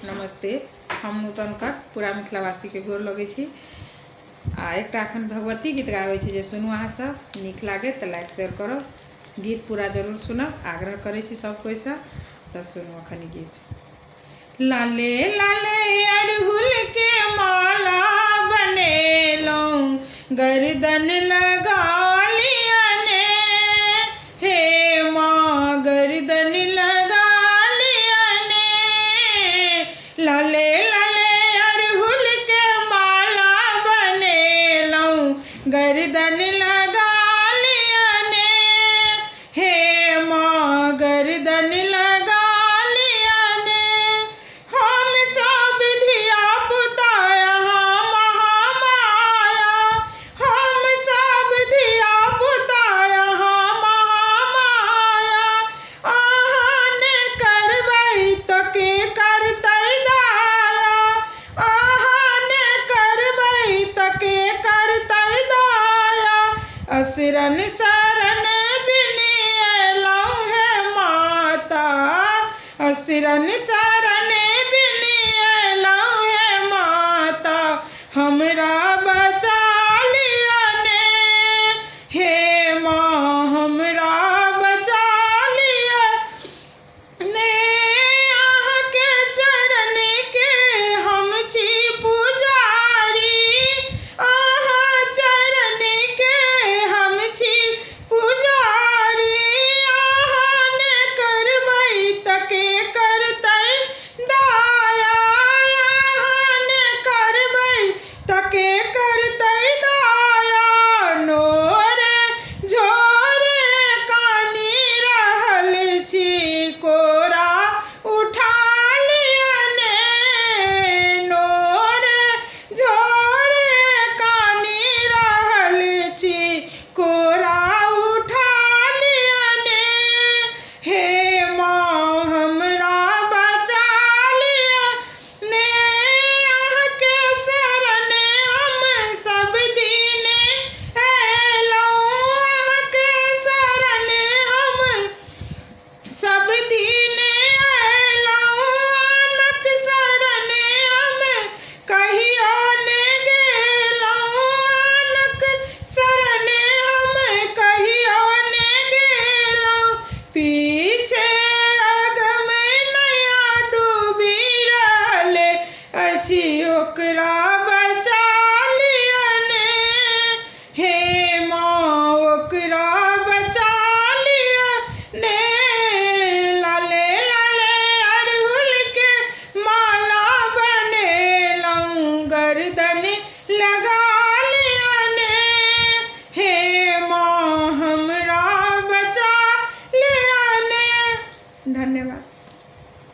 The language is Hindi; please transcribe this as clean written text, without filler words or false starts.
नमस्ते। हम नूतन कर पूरा मिथिलावासी के गोर लगे छी। एक अखन भगबती गीत गावे छी जे सुनू अहाँ सब नीक लागे तो लाइक शेयर करो। गीत पूरा जरूर सुनब आग्रह करे छी सब कोई से। तो सुनू अखन गीत। लाले लाले अड़हुल के माला बनेलो गर्दन लगा लिया ने, हे माँ गर्दन लगा लिया ने। लाले लाले अड़हुल के माला बनेलो गर्दन लगा लिया ने, हे माँ गर्दन लगा लिया ने। हम सब धिया पुता यहाँ महामाया, हम सब धिया पुता यहाँ महामाया। आहान करबै तो के करतै दाया, आहान करबै तो के करतै दाया। असरन शरण बिनियलौं है माता, असरन शरण बिनियलौं है माता। हमरा बचा लिया ने, हे माँ हमरा बचा लिया ने। अहाँ के चरण के हम छी पुजारी, अहाँ चरण के हम छी पुजारी। आहान करबै तो के करतै दाया, आहान करबै तो के करतै दाया। नोरे झोरे कानी रहल छी कोरा उठा लिया ने, नोरे झोरे कानी रहल छी कोरा उठा लिया ने। हे माँ हमरा बचा लिया ने, अहाँ के शरण हम सब दिन अयलौं, अहाँ के शरण हम सब दिन अयलौं। आनक शरण हम कहियो ने गेलौं, आनक शरण हम कहियो ने गेलौं। पीछे अगम नैया डूबी रहल अछि ओकरा